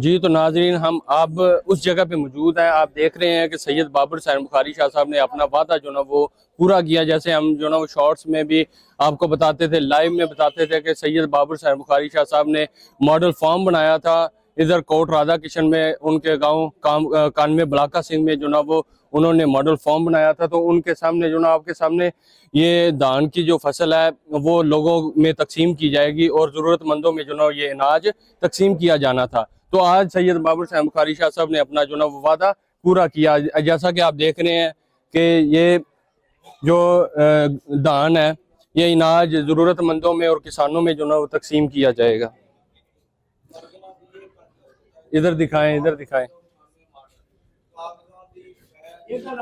जी तो नाजरीन, हम अब उस जगह पे मौजूद हैं। आप देख रहे हैं कि सैयद बाबर हुसैन बुखारी शाह साहब ने अपना वादा जो ना वो पूरा किया। जैसे हम जो ना वो शॉर्ट्स में भी आपको बताते थे, लाइव में बताते थे कि सैयद बाबर हुसैन बुखारी शाह साहब ने मॉडल फार्म बनाया था इधर कोट राधा किशन में, उनके गांव कानवे बलाका सिंह में जो ना वो उन्होंने मॉडल फार्म बनाया था। तो उनके सामने जो ना आपके सामने ये धान की जो फसल है वो लोगों में तकसीम की जाएगी और ज़रूरतमंदों में जो ना ये अनाज तकसीम किया जाना था। तो आज सैयद बाबर हुसैन बुखारी शाह साहब ने अपना जो ना वो वादा पूरा किया। जैसा कि आप देख रहे हैं कि ये जो धान है, ये अनाज ज़रूरतमंदों में और किसानों में जो ना वो तकसीम किया जाएगा। इधर दिखाएं, इधर दिखाएं।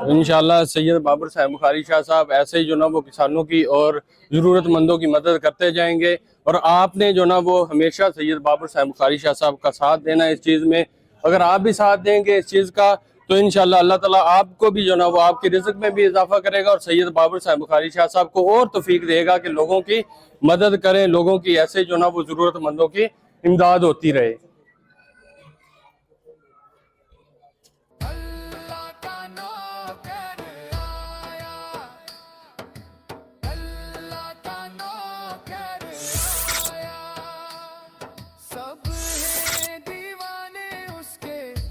इंशाल्लाह सैयद बाबर हुसैन बुखारी शाह साहब ऐसे ही जो ना वो किसानों की और ज़रूरतमंदों की मदद करते जाएंगे। और आपने जो ना वो हमेशा सैयद बाबर हुसैन बुखारी शाह साहब का साथ देना है इस चीज़ में। अगर आप भी साथ देंगे इस चीज़ का तो इंशाल्लाह अल्लाह ताला आपको भी जो ना वो आपके रिज़्क़ में भी इजाफा करेगा और सैयद बाबर हुसैन बुखारी शाह साहब को और तौफीक देगा कि लोगों की मदद करें, लोगों की ऐसे जो ना वो ज़रूरतमंदों की इमदाद होती रहे।